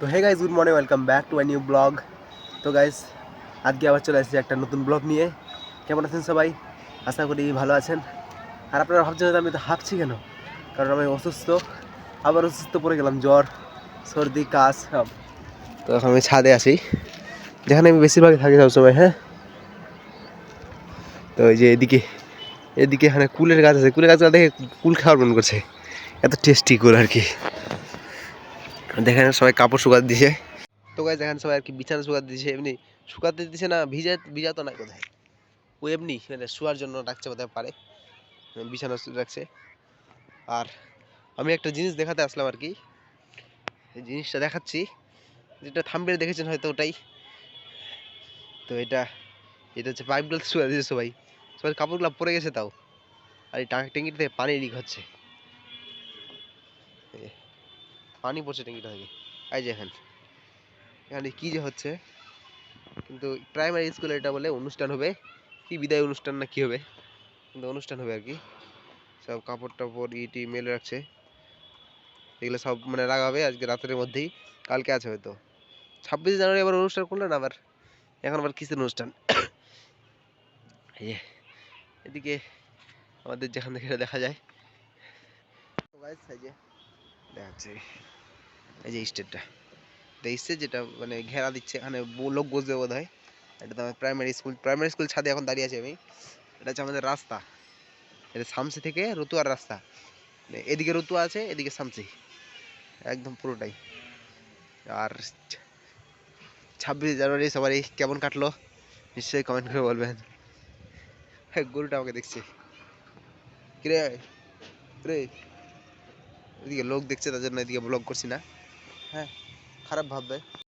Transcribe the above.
তো hey guys, good morning, welcome back to my new blog. তো guys, আজকে আবার চলে এসেছি একটা নতুন ব্লগ নিয়ে। কেমন আছেন সবাই? আশা করি ভালো আছেন। আর আপনারা ভাবছেন যে আমি তো হাঁপছি কেন? কারণ আমি অসুস্থ, আবার অসুস্থ পড়ে গেলাম, জ্বর, সর্দি, কাশ সব। তো এখন আমি ছাদে আসি, যেখানে আমি বেশিরভাগ থাকি সবসময়। হ্যাঁ, তো এই যে এদিকে এদিকে এখানে কুলের গাছ আছে, কুলের গাছগুলো দেখে কুল খাওয়ার মন করছে, এত টেস্টি কুল আর কি। দেখেন সবাই কাপড় শুকাতে দিছে। তো গাইজ দেখেন সবাই আর কি বিছানা শুকাতে দিছে, এমনি শুকাতে দিছে না, ভিজা তো না কোথায়, ও এমনি মানে শোয়ার জন্য রাখছে বোধহয়, পারে বিছানা রাখছে। আর আমি একটা জিনিস দেখাতে আসলাম আর কি, এই জিনিসটা দেখাচ্ছি, যেটা থাম্বনেলে দেখেছেন হয়তো ওটাই। তো এটা এটা হচ্ছে পাইপগুলো শুয়ে দিয়েছে সবাই, সবাই কাপড়গুলো পরে গেছে তাও, আর এই ট্যাঙ্কিটা থেকে পানি লিক হচ্ছে, পানি পড়ছে ট্যাঙ্কিটা থেকে। এই যে এখানে কি যে হচ্ছে, কিন্তু প্রাইমারি স্কুলে এটা বলে অনুষ্ঠান হবে, কি বিদায় অনুষ্ঠান না কি হবে, কিন্তু অনুষ্ঠান হবে আর কি। সব কাপড় টাপড় ইটি মেলে রাখছে, এগুলো সব মানে লাগাবে আজকে রাতের মধ্যেই, কালকে আছে হয়তো। 26 জানুয়ারি আবার অনুষ্ঠান করলেন আবার, এখন আবার কিসের অনুষ্ঠান? এই যে এদিকে আমাদের যেখান থেকে দেখা যায়, এই যে দেখাচ্ছে, এই যে স্টেটটা, স্টেজ যেটা মানে ঘেরা দিচ্ছে, এখানে লোক বসবে বোধ হয়। এটা তো আমার প্রাইমারি স্কুল ছাদে এখন দাঁড়িয়ে আছি আমি। এটা হচ্ছে আমাদের রাস্তা, এটা সামসি থেকে রতুয়ার রাস্তা, এদিকে রতুয়া আছে, এদিকে সামসি, একদম পুরোটাই। আর 26 জানুয়ারি সবারই কেমন কাটলো নিশ্চয়ই কমেন্ট করে বলবেন। হ্যাঁ, গরুটা আমাকে দেখছে, কিরে রে, এদিকে লোক দেখছে, তার জন্য এদিকে ব্লগ করছি না। হ্যাঁ, খারাপ ভাববে।